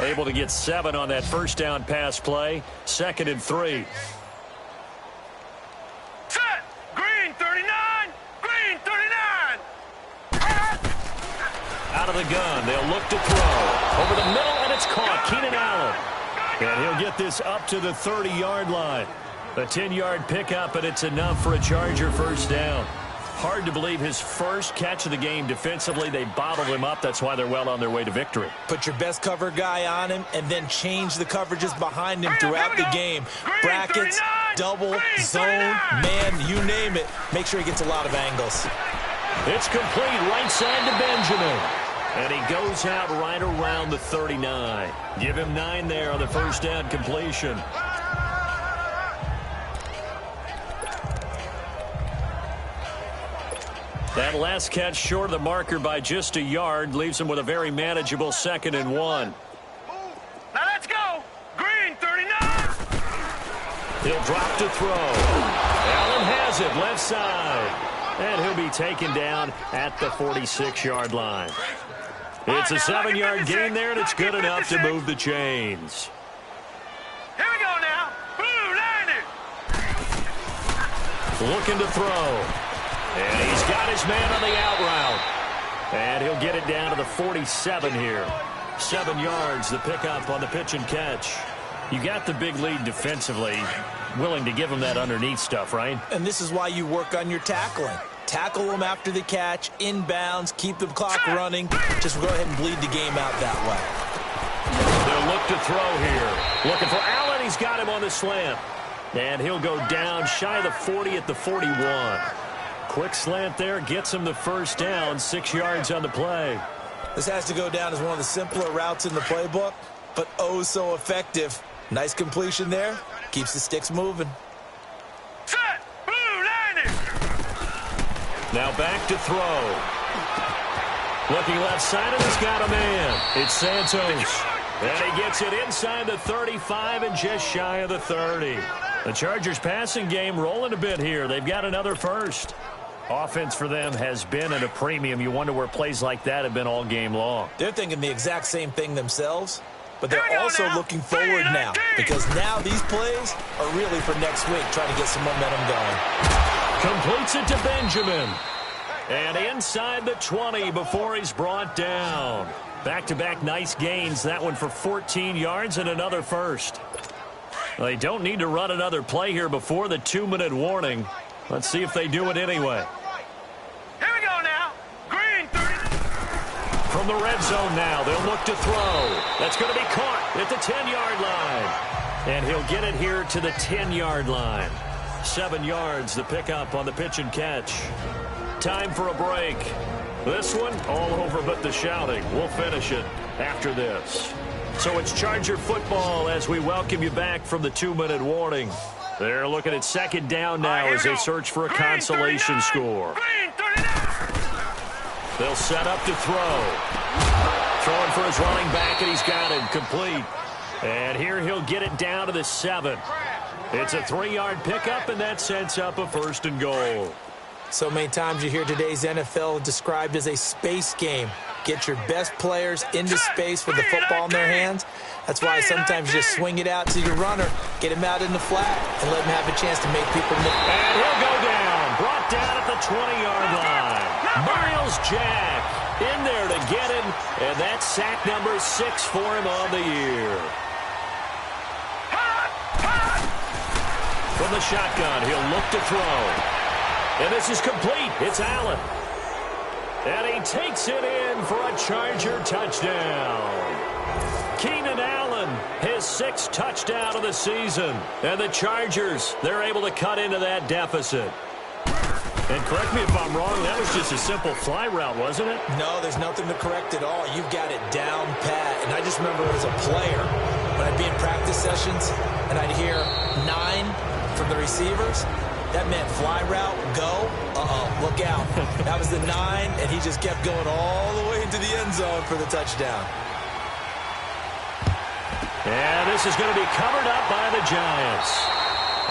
Able to get 7 on that first down pass play. 2nd and 3. Set. Green 39. Green 39. Out of the gun. They'll look to throw. Over the middle, and it's caught. Keenan Allen. And he'll get this up to the 30-yard line. A 10-yard pickup, and it's enough for a Charger first down. Hard to believe his first catch of the game defensively. They bottled him up. That's why they're well on their way to victory. Put your best cover guy on him and then change the coverages behind him throughout the game. Brackets, double, zone, man, you name it. Make sure he gets a lot of angles. It's complete right side to Benjamin. And he goes out right around the 39. Give him 9 there on the first down completion. That last catch short of the marker by just a yard leaves him with a very manageable 2nd and 1. Now let's go. Green 39. He'll drop to throw. Allen has it left side. And he'll be taken down at the 46-yard line. It's a 7-yard gain there, and it's good enough to move the chains. Here we go now. Blue 90. Looking to throw. And he's got his man on the out route. And he'll get it down to the 47 here. 7 yards, the pickup on the pitch and catch. You got the big lead defensively. Willing to give him that underneath stuff, right? And this is why you work on your tackling. Tackle them after the catch, inbounds, keep the clock running. Just go ahead and bleed the game out that way. They'll look to throw here. Looking for Allen. He's got him on the slant. And he'll go down shy of the 40 at the 41. Quick slant there, gets him the first down, 6 yards on the play. This has to go down as one of the simpler routes in the playbook, but oh so effective. Nice completion there, keeps the sticks moving. Set. Blue 90. Now back to throw. Looking left side, and he's got a man. It's Santos. And he gets it inside the 35 and just shy of the 30. The Chargers passing game rolling a bit here. They've got another first. Offense for them has been at a premium. You wonder where plays like that have been all game long. They're thinking the exact same thing themselves, but they're also looking forward now because now these plays are really for next week, trying to get some momentum going. Completes it to Benjamin. And inside the 20 before he's brought down. Back-to-back nice gains. That one for 14 yards and another first. They don't need to run another play here before the 2-minute warning. Let's see if they do it anyway. Here we go now. Green 30. From the red zone now, they'll look to throw. That's going to be caught at the 10-yard line. And he'll get it here to the 10-yard line. 7 yards, the pickup on the pitch and catch. Time for a break. This one, all over but the shouting. We'll finish it after this. So it's Charger football as we welcome you back from the 2-minute warning. They're looking at 2nd down now as they search for a consolation score. They'll set up to throw. Throwing for his running back, and he's got him complete. And here he'll get it down to the 7. It's a 3-yard pickup, and that sets up a 1st and goal. So many times you hear today's NFL described as a space game. Get your best players into space with the football in their hands. That's why sometimes you just swing it out to your runner, get him out in the flat, and let him have a chance to make people miss. And he'll go down. Brought down at the 20-yard line. Miles Jack in there to get him, and that's sack number 6 for him on the year. From the shotgun, he'll look to throw. And this is complete. It's Allen. And he takes it in for a Charger touchdown. Keenan Allen, his 6th touchdown of the season. And the Chargers, they're able to cut into that deficit. And correct me if I'm wrong, that was just a simple fly route, wasn't it? No, there's nothing to correct at all. You've got it down pat. And I just remember as a player, when I'd be in practice sessions and I'd hear 9 from the receivers, that meant fly route, go, look out. That was the 9, and he just kept going all the way into the end zone for the touchdown. And this is going to be covered up by the Giants.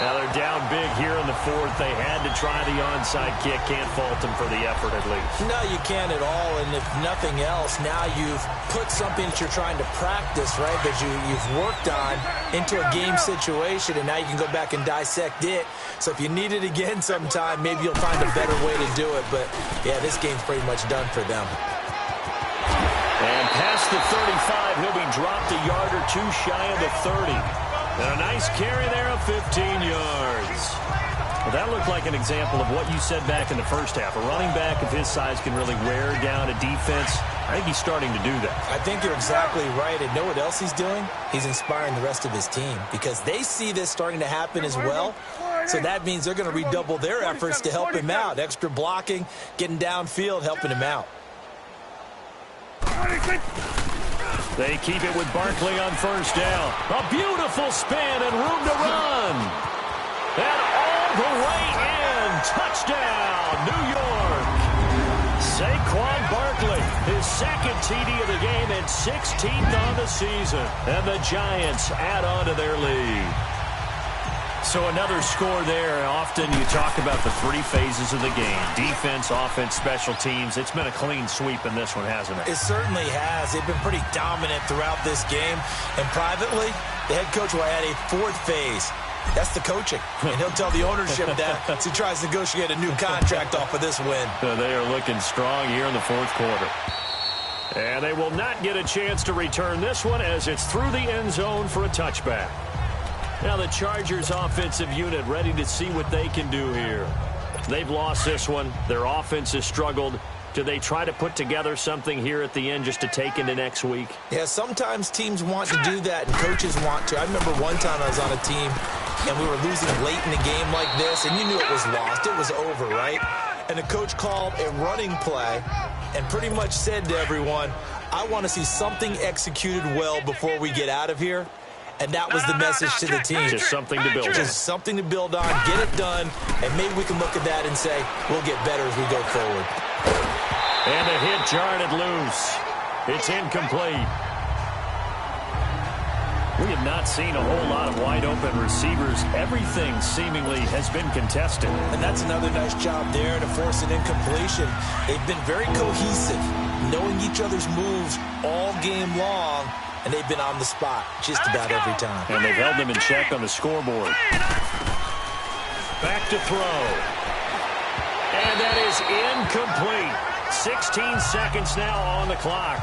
Now they're down big here in the 4th. They had to try the onside kick. Can't fault them for the effort at least. No, you can't at all. And if nothing else, now you've put something that you're trying to practice, right, that you've worked on into a game situation, and now you can go back and dissect it. So if you need it again sometime, maybe you'll find a better way to do it. But, yeah, this game's pretty much done for them. And past the 35, he'll be dropped a yard or 2 shy of the 30. And a nice carry there of 15 yards. Well, that looked like an example of what you said back in the first half. A running back of his size can really wear down a defense. I think he's starting to do that. I think you're exactly right. And know what else he's doing? He's inspiring the rest of his team because they see this starting to happen as well. So that means they're going to redouble their efforts to help him out. Extra blocking, getting downfield, helping him out. They keep it with Barkley on first down. A beautiful spin and room to run. And all the way in. Touchdown, New York. Saquon Barkley, his 2nd TD of the game and 16th on the season. And the Giants add on to their lead. So another score there. Often you talk about the 3 phases of the game. Defense, offense, special teams. It's been a clean sweep in this one, hasn't it? It certainly has. They've been pretty dominant throughout this game. And privately, the head coach will add a 4th phase. That's the coaching. And he'll tell the ownership that as he tries to negotiate a new contract off of this win. They are looking strong here in the 4th quarter. And they will not get a chance to return this one as it's through the end zone for a touchback. Now the Chargers offensive unit ready to see what they can do here. They've lost this one. Their offense has struggled. Do they try to put together something here at the end just to take into next week? Yeah, sometimes teams want to do that and coaches want to. I remember one time I was on a team and we were losing late in a game like this and you knew it was lost. It was over, right? And the coach called a running play and pretty much said to everyone, I want to see something executed well before we get out of here. And that was the message to the team. Just something to build on. Just something to build on, get it done, and maybe we can look at that and say, we'll get better as we go forward. And the hit jarred it loose. It's incomplete. We have not seen a whole lot of wide-open receivers. Everything seemingly has been contested. And that's another nice job there to force an incompletion. They've been very cohesive, knowing each other's moves all game long. And they've been on the spot just about every time. And they've held them in check on the scoreboard. Back to throw. And that is incomplete. 16 seconds now on the clock.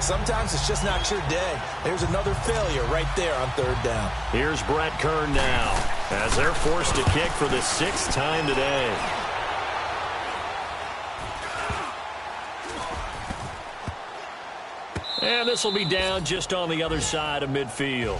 Sometimes it's just not your day. There's another failure right there on 3rd down. Here's Brett Kern now as they're forced to kick for the 6th time today. And this will be down just on the other side of midfield.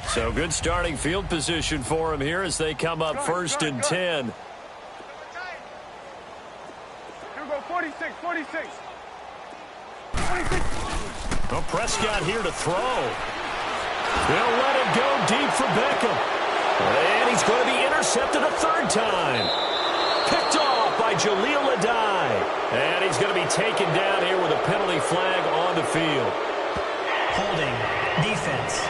So good starting field position for him here as they come up 1st and 10. Here we go, 46. Well, Prescott here to throw. They'll let it go deep for Beckham. And he's going to be intercepted a 3rd time. Picked off by Jaleel Adai. And he's going to be taken down here with a penalty flag on the field. Holding. Defense.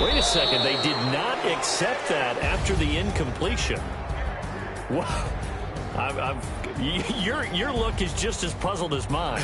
Wait a second. They did not accept that after the incompletion. What? Your look is just as puzzled as mine.